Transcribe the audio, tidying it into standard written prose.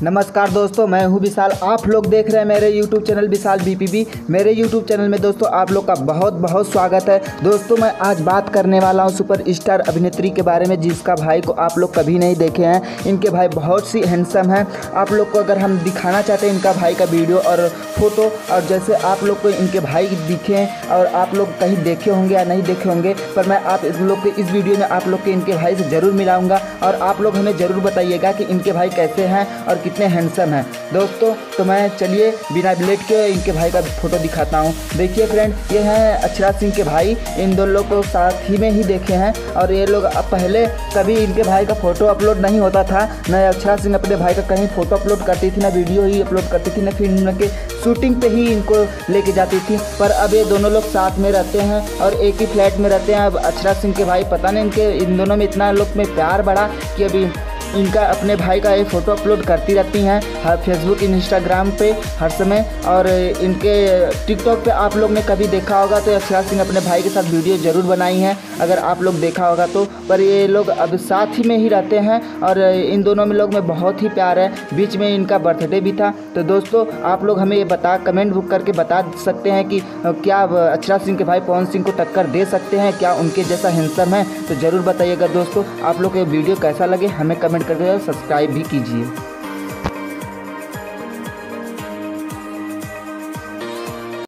नमस्कार दोस्तों, मैं हूं विशाल। आप लोग देख रहे हैं मेरे YouTube चैनल विशाल BPB। मेरे YouTube चैनल में दोस्तों आप लोग का बहुत बहुत स्वागत है। दोस्तों मैं आज बात करने वाला हूं सुपर स्टार अभिनेत्री के बारे में, जिसका भाई को आप लोग कभी नहीं देखे हैं। इनके भाई बहुत सी हैंडसम हैं। आप लोग को अगर हम दिखाना चाहते हैं इनका भाई का वीडियो और फोटो, और जैसे आप लोग को इनके भाई दिखे और आप लोग कहीं देखे होंगे या नहीं देखे होंगे, पर मैं आप लोग के इस वीडियो में आप लोग के इनके भाई से ज़रूर मिलाऊंगा और आप लोग हमें ज़रूर बताइएगा कि इनके भाई कैसे हैं और कितने हैंडसम हैं। दोस्तों तो मैं चलिए बिना लेट के इनके भाई का फोटो दिखाता हूँ। देखिए फ्रेंड, ये हैं अक्षरा सिंह के भाई। इन दोनों लोग को साथ ही में ही देखे हैं और ये लोग पहले कभी इनके भाई का फ़ोटो अपलोड नहीं होता था। न अक्षरा सिंह अपने भाई का कहीं फ़ोटो अपलोड करती थी, ना वीडियो ही अपलोड करती थी, ना फिल्म के शूटिंग पे ही इनको लेके जाती थी। पर अब ये दोनों लोग साथ में रहते हैं और एक ही फ्लैट में रहते हैं। अब अक्षरा सिंह के भाई, पता नहीं इन दोनों में इतना लोग में प्यार बढ़ा कि अभी इनका अपने भाई का ये फ़ोटो अपलोड करती रहती हैं हर फेसबुक इंस्टाग्राम पे हर समय। और इनके टिकटॉक पे आप लोग ने कभी देखा होगा तो अक्षरा सिंह अपने भाई के साथ वीडियो ज़रूर बनाई हैं, अगर आप लोग देखा होगा तो। पर ये लोग अब साथ ही में ही रहते हैं और इन दोनों में लोग में बहुत ही प्यार है। बीच में इनका बर्थडे भी था। तो दोस्तों आप लोग हमें ये कमेंट बुक करके बता सकते हैं कि क्या अक्षरा सिंह के भाई पवन सिंह को टक्कर दे सकते हैं, क्या उनके जैसा हैंडसम है? तो ज़रूर बताइएगा दोस्तों। आप लोग को वीडियो कैसा लगे हमें कमेंट करके सब्सक्राइब भी कीजिए।